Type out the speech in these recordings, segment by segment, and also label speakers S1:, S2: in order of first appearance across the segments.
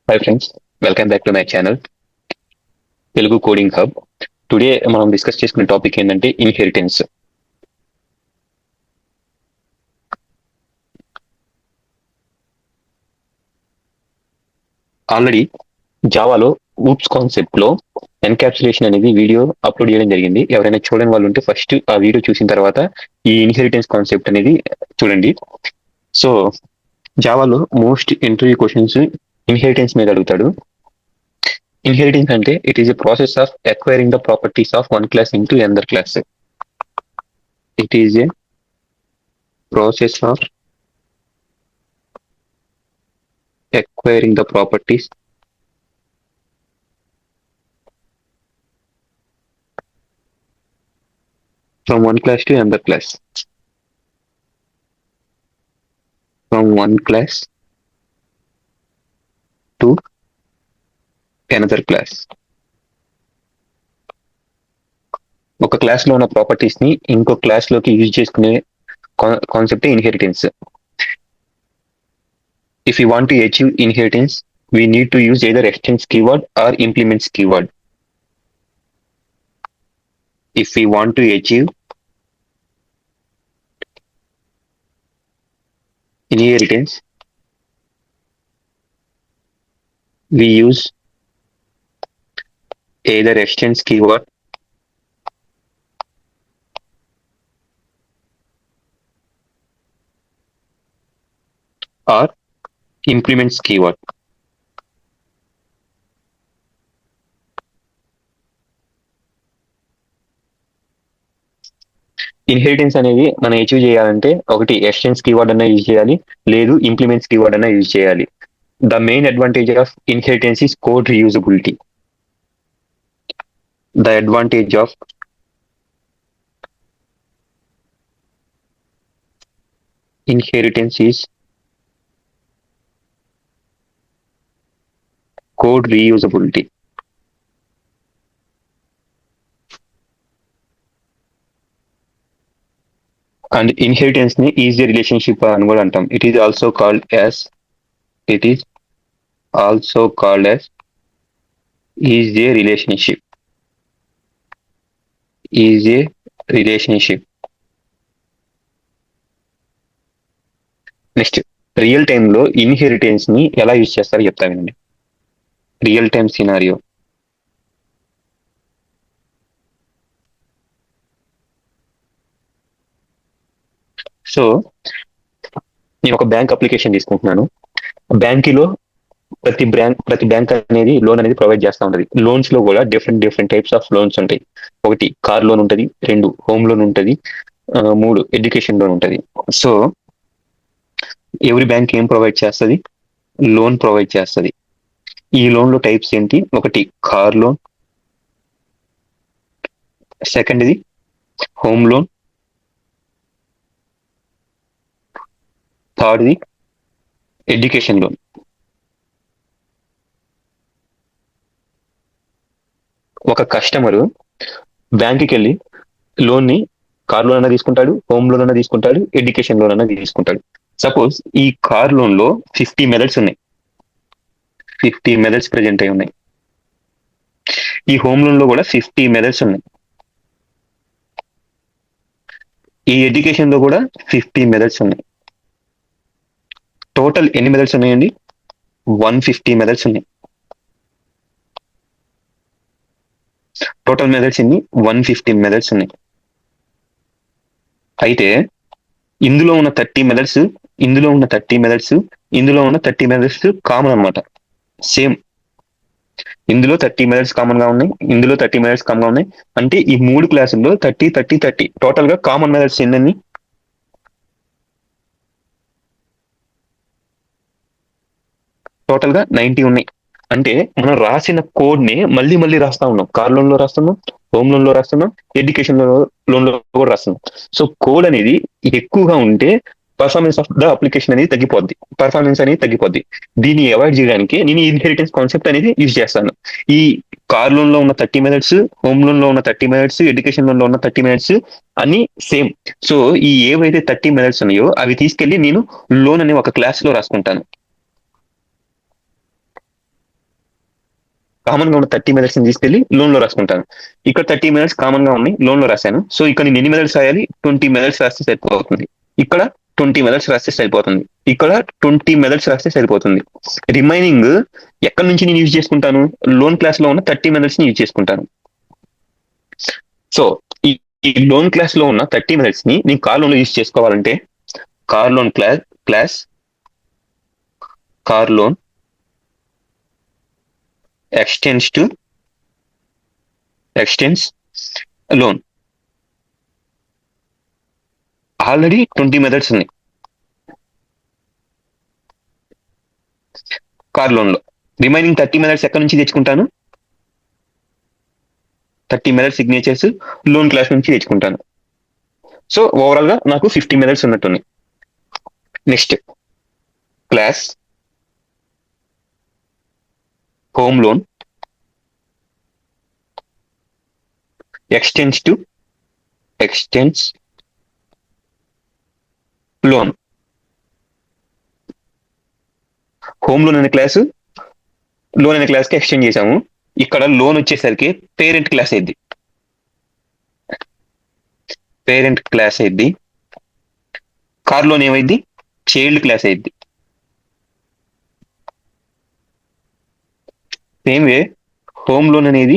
S1: Hi friends, welcome back to my channel Telugu coding hub. Today మనం discuss చేసుకునే topic ఏంటంటే inheritance. Already జావాలో oops concept లో encapsulation అనేది video upload చేయడం జరిగింది. ఎవరైనా చూడని వాళ్ళు ఉంటే ఫస్ట్ ఆ వీడియో చూసిన తర్వాత ఈ ఇన్హెరిటెన్స్ కాన్సెప్ట్ అనేది చూడండి. సో జావాలో మోస్ట్ ఇంటర్వ్యూ క్వశ్చన్స్ ఇన్హెరిటెన్స్ మీద అడుగుతాడు. ఇన్హెరిటెన్స్ అంటే it is a process of acquiring the properties of one class into another class. It is a process of acquiring the properties from one class to another class, from one class to another class. ఒక class లో ఉన్న properties ని ఇంకో class లోకి use చేసుకునే concept inheritance. If you want to achieve inheritance we need to use either extends keyword or implements keyword. If we want to achieve inheritance, we use either extends keyword or implements keyword. Inheritance అనేది మనం achieve చేయాలంటే ఒకటి ఎక్స్టెన్స్ keyword అన్నా use చేయాలి, లేదు implements keyword అన్నా use చేయాలి. The main advantage of inheritance is code reusability. The advantage of inheritance is code reusability. And inheritance ni easy relationship అని కూడా అంటాం. It is also called as is a relationship. Is a relationship. Next real time లో inheritance ని ఎలా use చేస్తారో చెప్తా వినండి. Real time scenario. So నేను ఒక బ్యాంక్ అప్లికేషన్ తీసుకుంటున్నాను. బ్యాంకులో ప్రతి బ్యాంక్ అనేది లోన్ అనేది ప్రొవైడ్ చేస్తూ ఉంటుంది. లోన్స్ లో కూడా డిఫరెంట్ టైప్స్ ఆఫ్ లోన్స్ ఉంటాయి. ఒకటి కార్ లోన్ ఉంటుంది, 2 హోమ్ లోన్ ఉంటుంది, 3 ఎడ్యుకేషన్ లోన్ ఉంటుంది. సో ఎవ్రీ బ్యాంక్ ఏం ప్రొవైడ్ చేస్తుంది? లోన్ ప్రొవైడ్ చేస్తుంది. ఈ లోన్ లో టైప్స్ ఏంటి? ఒకటి కార్ లోన్, సెకండ్ది హోమ్ లోన్, థర్డ్ది ఎడ్యుకేషన్ లోన్. ఒక కస్టమరు బ్యాంకుకి వెళ్ళి లోన్ ని కార్ లోన్ అన్నా తీసుకుంటాడు, హోమ్ లోన్ అన్నా తీసుకుంటాడు, ఎడ్యుకేషన్ లోన్ అన్నా తీసుకుంటాడు. సపోజ్ ఈ కార్ లోన్ లో 50 మెథడ్స్ ఉన్నాయి, 50 మెథడ్స్ ప్రెజెంట్ అయి ఉన్నాయి. ఈ హోమ్ లోన్ లో కూడా 50 మెథడ్స్ ఉన్నాయి. ఈ ఎడ్యుకేషన్ లో కూడా 50 మెథడ్స్ ఉన్నాయి. టోటల్ ఎన్ని మెథడ్స్ ఉన్నాయండి? 150 మెథడ్స్ ఉన్నాయి. టోటల్ మెథడ్స్ ఎన్ని? 150 మెథడ్స్ ఉన్నాయి. అయితే ఇందులో ఉన్న 30 మెథడ్స్, ఇందులో ఉన్న 30 మెథడ్స్, ఇందులో ఉన్న 30 మెథడ్స్ కామన్ అనమాట. సేమ్. ఇందులో 30 మెథడ్స్ కామన్ గా ఉన్నాయి, ఇందులో 30 మెథడ్స్ కామన్ గా ఉన్నాయి. అంటే ఈ 3 క్లాసుల్లో 30 టోటల్ గా కామన్ మెథడ్స్ ఎన్ని? టోటల్ గా 90 ఉన్నాయి. అంటే మనం రాసిన కోడ్ ని మళ్ళీ రాస్తా ఉన్నాం. కార్ లోన్ లో రాస్తున్నాం, హోమ్ లోన్ లో రాస్తున్నాం, ఎడ్యుకేషన్ లోన్ లో కూడా రాస్తున్నాం. సో కోడ్ అనేది ఎక్కువగా ఉంటే పర్ఫార్మెన్స్ ఆఫ్ ద అప్లికేషన్ అనేది తగ్గిపోద్ది. దీన్ని అవాయిడ్ చేయడానికి నేను ఇన్హెరిటెన్స్ కాన్సెప్ట్ అనేది యూజ్ చేస్తాను. ఈ కార్ లోన్ లో ఉన్న 30 మెథడ్స్, హోమ్ లోన్ లో ఉన్న 30 మెథడ్స్, ఎడ్యుకేషన్ లోన్ లో ఉన్న 30 మెథడ్స్ అన్ని సేమ్. సో ఈ ఏవైతే 30 మెథడ్స్ ఉన్నాయో అవి తీసుకెళ్లి నేను లోన్ అనే ఒక క్లాస్ లో రాసుకుంటాను. కామన్ గా ఉన్న 30 మెథడ్స్ ని తీసుకెళ్లి లోన్ లో రాసుకుంటాను. ఇక్కడ 30 మెథడ్స్ కామన్ గా ఉన్నాయి, లోన్ లో రాశాను. సో ఇక్కడ నేను ఎన్ని మెథడ్స్ రాయాలి? 20 మెథడ్స్ రాస్తే సరిపోతుంది. ఇక్కడ 20 మెథడ్స్ రాస్తే సరిపోతుంది. ఇక్కడ 20 మెథడ్స్ రాస్తే సరిపోతుంది. రిమైనింగ్ ఎక్కడి నుంచి నేను యూజ్ చేసుకుంటాను? లోన్ క్లాస్ లో ఉన్న 30 మెథడ్స్ ని యూజ్ చేసుకుంటాను. సో ఈ ఈ లోన్ క్లాస్ లో ఉన్న 30 మెథడ్స్ ని నేను కార్ లోన్ లో యూజ్ చేసుకోవాలంటే car loan class car loan extends loan. Already 20 methods ఉన్నాయి కార్ లోన్ లో. రిమైనింగ్ 30 మెథడ్స్ ఎక్కడి నుంచి తెచ్చుకుంటాను? 30 మెథడ్ సిగ్నేచర్స్ లోన్ క్లాస్ నుంచి తెచ్చుకుంటాను. సో ఓవరాల్ గా నాకు 50 మెథడ్స్ ఉన్నట్టున్నాయి. Next class home loan extends loan. Home loan అనే క్లాస్ లోన్ అనే క్లాస్ కి ఎక్స్టెండ్ చేసాము. ఇక్కడ లోన్ వచ్చేసరికి పేరెంట్ క్లాస్ అయింది. కార్ లోన్ ఏమైంది? చైల్డ్ క్లాస్ అయింది. సేమ్ వే హోమ్ లోన్ అనేది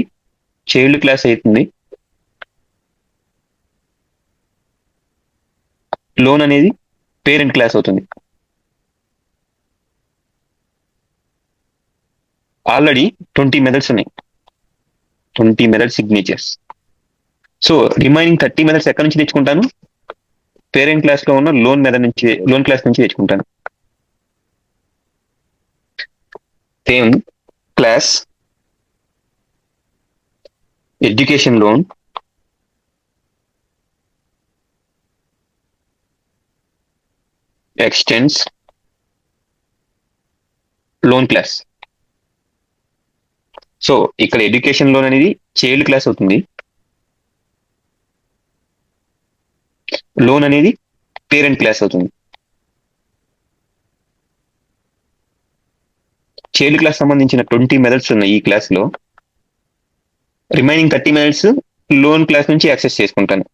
S1: చైల్డ్ క్లాస్ అవుతుంది, లోన్ అనేది పేరెంట్ క్లాస్ అవుతుంది. ఆల్రెడీ 20 మెథడ్స్ ఉన్నాయి, 20 method signatures. So remaining 30 methods ఎక్కడి నుంచి తెచ్చుకుంటాను? పేరెంట్ క్లాస్ లో ఉన్న లోన్ క్లాస్ నుంచి తెచ్చుకుంటాను. Same class education loan extends loan class. So ఇక్కడ ఎడ్యుకేషన్ లోన్ అనేది చైల్డ్ క్లాస్ అవుతుంది, లోన్ అనేది పేరెంట్ క్లాస్ అవుతుంది. చైల్డ్ క్లాస్ సంబంధించిన 20 మెథడ్స్ ఉన్నాయి ఈ క్లాస్ లో. రిమైనింగ్ 30 మెథడ్స్ లోన్ క్లాస్ నుంచి యాక్సెస్ చేసుకుంటాను.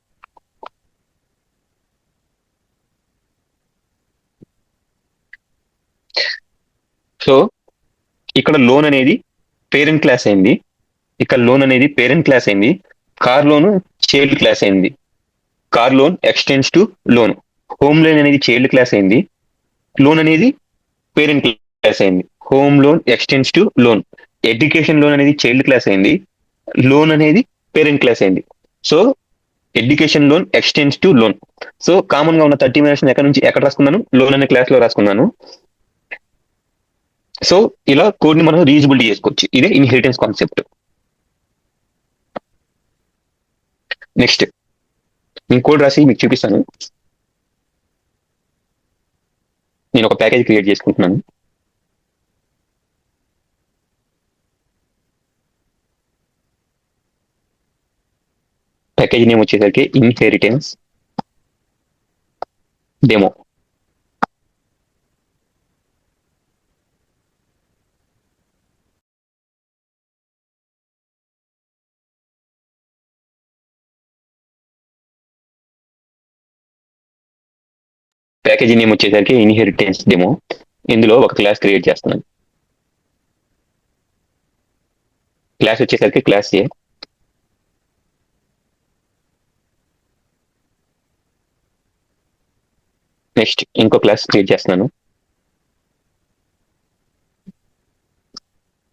S1: సో ఇక్కడ లోన్ అనేది పేరెంట్ క్లాస్ అయింది, కార్ లోన్ చైల్డ్ క్లాస్ అయింది. Car loan extends to loan. Home loan అనేది చైల్డ్ క్లాస్ అయింది, లోన్ అనేది పేరెంట్ క్లాస్ అయింది. Home loan extends to loan. Education loan అనేది చైల్డ్ క్లాస్ అయింది, లోన్ అనేది పేరెంట్ క్లాస్ అయింది. So education loan extends to loan. So common గా ఉన్న 30 మెథడ్స్ ఎక్కడ రాసుకున్నాను? లోన్ అనే క్లాస్ లో రాసుకున్నాను. సో ఇలా కోడ్ ని మనం రీయూజబిలిటీ చేసుకోవచ్చు. ఇదే ఇన్హెరిటెన్స్ కాన్సెప్ట్. నెక్స్ట్ నేను కోడ్ రాసి మీకు చూపిస్తాను. నేను ఒక ప్యాకేజ్ క్రియేట్ చేసుకుంటున్నాను. ప్యాకేజ్ నేమ్ వచ్చేసరికి ఇన్హెరిటెన్స్ డెమో. ప్యాకేజీ నేమ్ వచ్చేసరికి ఇన్హెరిటెన్స్ డెమో. ఇందులో ఒక క్లాస్ క్రియేట్ చేస్తున్నాను. క్లాస్ వచ్చేసరికి క్లాస్ ఏ. నెక్స్ట్ ఇంకో క్లాస్ క్రియేట్ చేస్తున్నాను,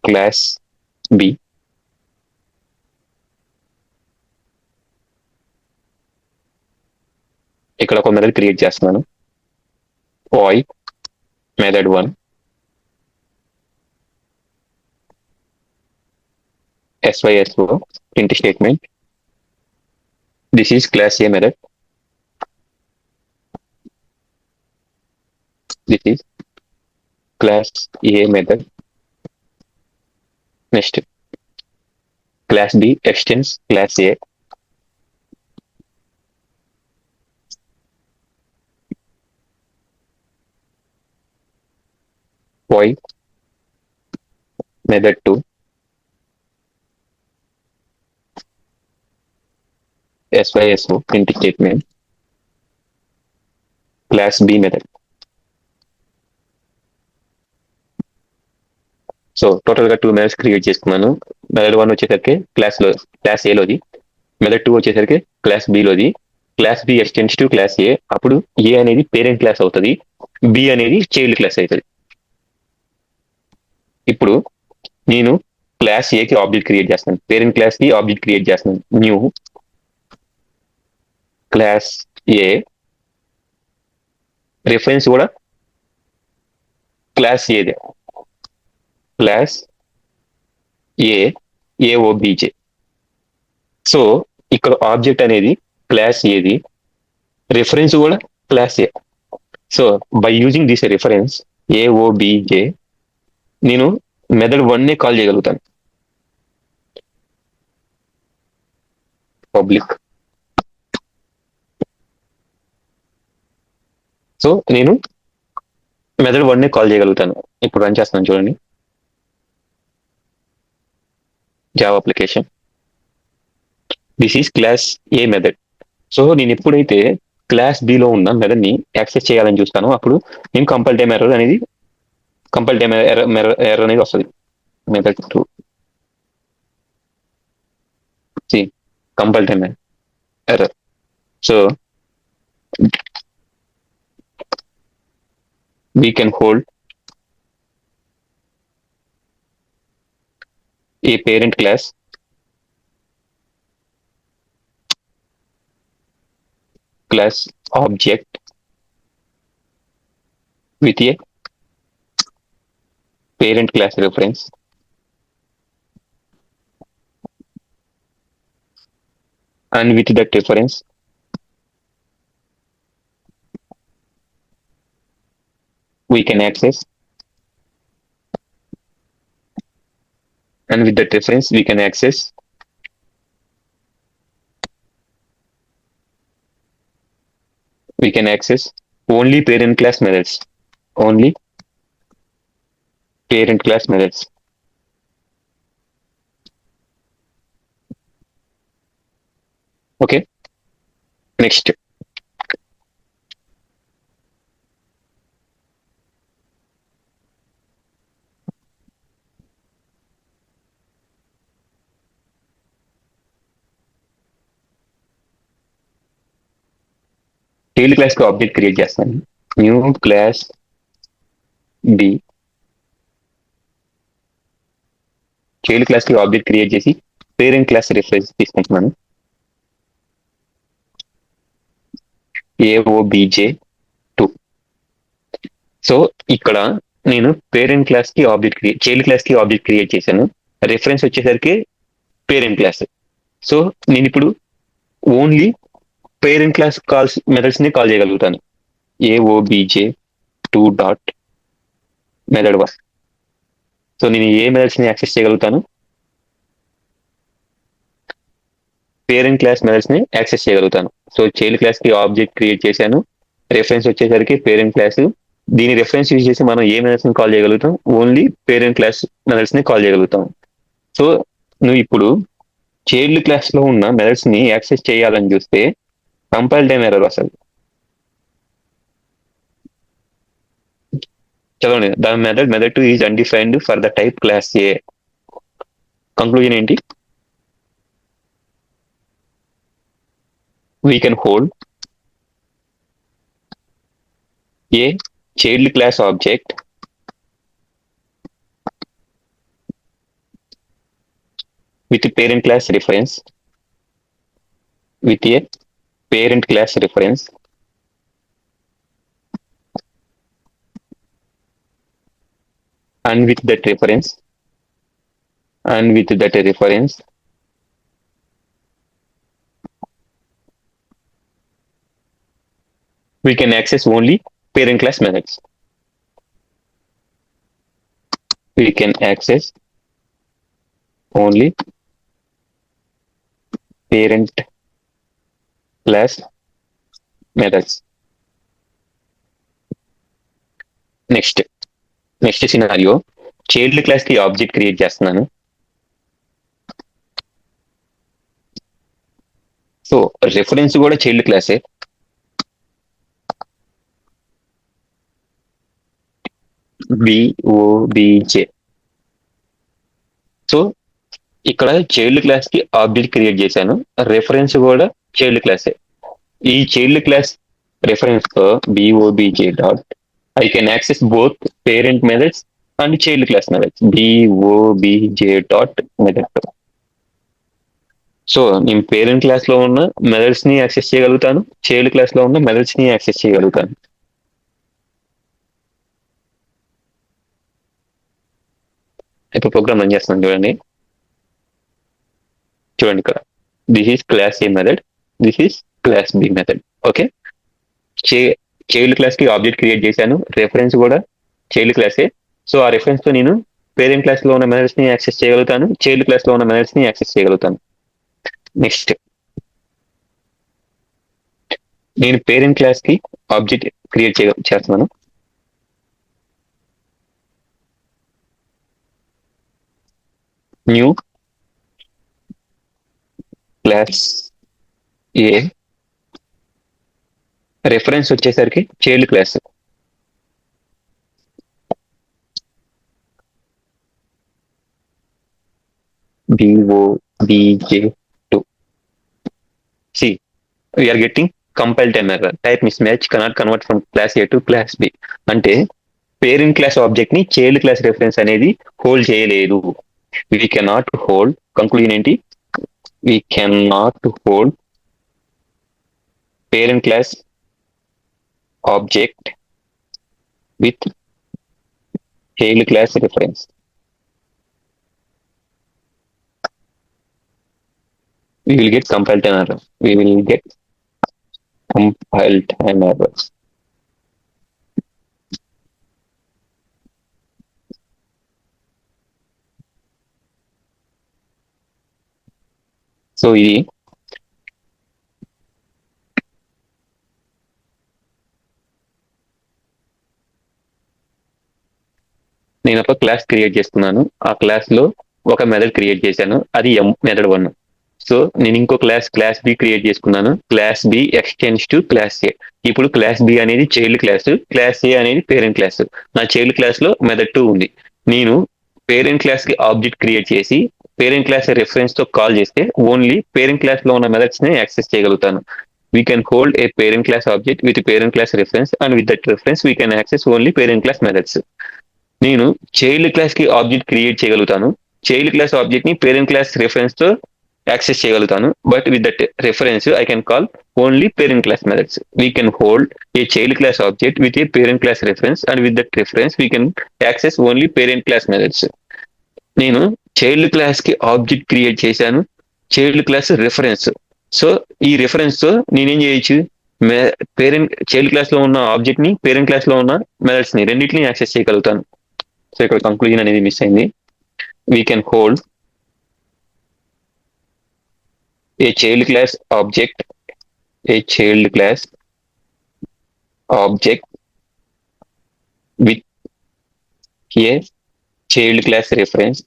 S1: క్లాస్ బి. ఇక్కడ ఒక మెథడ్ క్రియేట్ చేస్తున్నాను, void method1 syso print statement. This is class A method. This is class A method. Next class B extends class A. Void method2 SYSO print statement class B method. So total గా 2 methods create చేసుకున్నాను. Method 1 వచ్చేసరికి class ఏలోది, method 2 వచ్చేసరికి class బిలోది. Class B extends to class A, అప్పుడు A అనేది parent class అవుతుంది, B అనేది child class అవుతుంది. ఇప్పుడు నేను క్లాస్ ఏకి ఆబ్జెక్ట్ క్రియేట్ చేస్తాను, పేరెంట్ క్లాస్ కి ఆబ్జెక్ట్ క్రియేట్ చేస్తాను. న్యూ క్లాస్ ఏ, రిఫరెన్స్ కూడా క్లాస్ ఏదే, క్లాస్ ఏ ఏఓబిజే. సో ఇక్కడ ఆబ్జెక్ట్ అనేది క్లాస్ ఏది, రిఫరెన్స్ కూడా class A. So by using this reference aobj నేను మెథడ్ 1 నే కాల్ చేయగలుగుతాను. పబ్లిక్. సో నేను మెథడ్ 1 నే కాల్ చేయగలుగుతాను. ఇప్పుడు రన్ చేస్తున్నాను చూడండి. Java application, this is class A method. So నేను ఎప్పుడైతే క్లాస్ బిలో ఉన్న మెథడ్ ని యాక్సెస్ చేయాలని చూస్తానో అప్పుడు నేను కంపల్ టైమ్ ఎర్రర్ అనేది వస్తుంది. Method 2 compile time error. So we can hold a parent class object with a parent class reference and with that reference we can access, and with that reference we can access only parent class methods, only parent class methods. Okay, next child class కి object create చేస్తాను. New class B, child class కి object create చేసి parent class reference తీసుకుంటున్నాను. AOBJ2. So ఇక్కడ నేను parent class కి object child class కి object create చేశాను, రిఫరెన్స్ వచ్చేసరికి పేరెంట్ క్లాస్. సో నేను ఇప్పుడు only parent class calls methods ని కాల్ చేయగలుగుతాను. AOBJ2 dot method 1. సో నేను ఏ మెథడ్స్ ని యాక్సెస్ చేయగలుగుతాను, పేరెంట్ క్లాస్ మెథడ్స్ ని యాక్సెస్ చేయగలుగుతాను. సో చైల్డ్ క్లాస్ కి ఆబ్జెక్ట్ క్రియేట్ చేశాను, రిఫరెన్స్ వచ్చేసరికి పేరెంట్ క్లాస్. దీని రిఫరెన్స్ యూజ్ చేసి మనం ఏ మెథడ్స్ ని కాల్ చేయగలుగుతాం, ఓన్లీ పేరెంట్ క్లాస్ మెథడ్స్ ని కాల్ చేయగలుగుతాం. సో నువ్వు ఇప్పుడు చైల్డ్ క్లాస్ లో ఉన్న మెథడ్స్ ని యాక్సెస్ చేయాలని చూస్తే కంపైల్ టైమ్ ఎర్రర్ వస్తుంది. చదవండి. The method 2 is undefined for the type class A. Conclusion ఏంటి? we can hold a child class object with a parent class reference and with that reference we can access only parent class methods. We can access only parent class methods. Next scenario, child class కి object create చేస్తున్నాను. So reference కూడా child క్లాసే. Bobj. So ఇక్కడ child class కి object create చేశాను, reference కూడా child క్లాసే. ఈ చైల్డ్ క్లాస్ రెఫరెన్స్ తో bobj dot I can access both parent methods and child class methods. Bobj dot method. So నేను పేరెంట్ క్లాస్ లో ఉన్న మెథడ్స్ ని యాక్సెస్ చేయగలుగుతాను, చైల్డ్ క్లాస్ లో ఉన్న మెథడ్స్ ని యాక్సెస్ చేయగలుగుతాను. ఇప్పుడు ప్రోగ్రామ్ రన్ చేస్తున్నాను చూడండి. చూడండి ఇక్కడ this is class A method, this is class B method. Okay, child class కి ఆబ్జెక్ట్ క్రియేట్ చేశాను, రెఫరెన్స్ కూడా చైల్డ్ క్లాసే. సో ఆ రెఫరెన్స్ తో నేను పేరెంట్ క్లాస్ లో ఉన్న మెథడ్స్ ని యాక్సెస్ చేయగలుగుతాను, చైల్డ్ క్లాస్ లో ఉన్న మెథడ్స్ ని యాక్సెస్ చేయగలుగుతాను. నెక్స్ట్ నేను పేరెంట్ క్లాస్ కి ఆబ్జెక్ట్ క్రియేట్ చేస్తున్నాను. న్యూ క్లాస్ ఏ, రెఫరెన్స్ వచ్చేసరికి child class. BOBJ2. See, we are getting compiled time error. Type mismatch cannot convert from class A to class B. అంటే parent class object ని child class reference అనేది hold చేయలేదు. We cannot hold, conclusion ఏంటి, we cannot hold parent class object with child class reference. We will get compiled time error. We will get compiled time error. So ఇది నేను ఒక class create చేసుకున్నాను, ఆ class లో ఒక method create చేశాను, అది మెథడ్ 1. సో నేను ఇంకో క్లాస్ బి క్రియేట్ చేసుకున్నాను, class B extends to class A. ఇప్పుడు క్లాస్ బి అనేది చైల్డ్ క్లాస్, క్లాస్ ఏ అనేది పేరెంట్ క్లాస్. నా చైల్డ్ క్లాస్ లో మెథడ్ 2 ఉంది. నేను పేరెంట్ క్లాస్ కి ఆబ్జెక్ట్ క్రియేట్ చేసి పేరెంట్ క్లాస్ రెఫరెన్స్ తో కాల్ చేస్తే ఓన్లీ పేరెంట్ క్లాస్ లో ఉన్న మెథడ్స్ ని యాక్సెస్ చేయగలుగుతాను. We can hold a parent class object with a parent class reference, and with that reference we can access only parent class methods. నేను child class కి object create చేయగలుగుతాను, child class object ని parent class reference తో access చేయగలుగుతాను, but with that reference I can call only parent class methods. We can hold a child class object with a parent class reference, and with that reference we can access only parent class methods. నేను child class కి object create చేశాను, child class reference. So ఈ reference తో నేనేం చేయొచ్చు, child class లో ఉన్న object ని పేరెంట్ క్లాస్ లో ఉన్న మెథడ్స్ ని రెండింటిని యాక్సెస్ చేయగలుగుతాను. సో ఇక్కడ కంక్లూజన్ అనేది మిస్ అయింది. We can hold a child class object with a child class reference,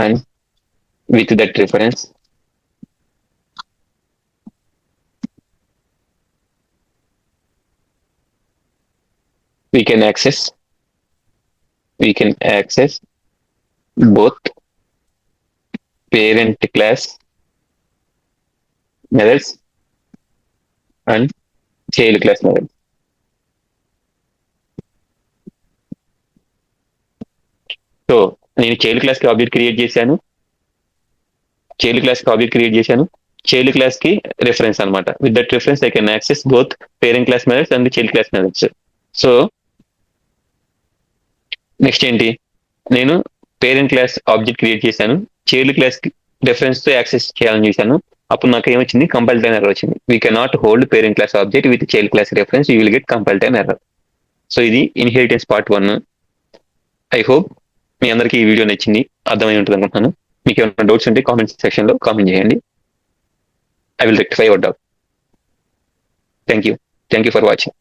S1: and with that reference we can access both parent class methods and child class methods. So నేను child class కి object create చేశాను, child class కి reference అనమాట. With that reference I can access both parent class methods and child class methods. So next ఏంటి, నేను parent class object create చేశాను, child class reference తో access చేయాలని చూశాను, అప్పుడు నాకు ఏమొచ్చింది, కంపైల్ టైమ్ ఎర్రర్ వచ్చింది. We cannot hold parent class object with child class reference, you will get compile time error. So ఇది ఇన్హెరిటెన్స్ పార్ట్ 1. ఐ హోప్ మీ అందరికీ ఈ వీడియో నచ్చింది, అర్థమై ఉంటుంది అనుకుంటున్నాను. మీకు ఏమైనా డౌట్స్ ఉంటే కామెంట్ సెక్షన్ లో కామెంట్ చేయండి. I will rectify your doubt. Thank you for watching.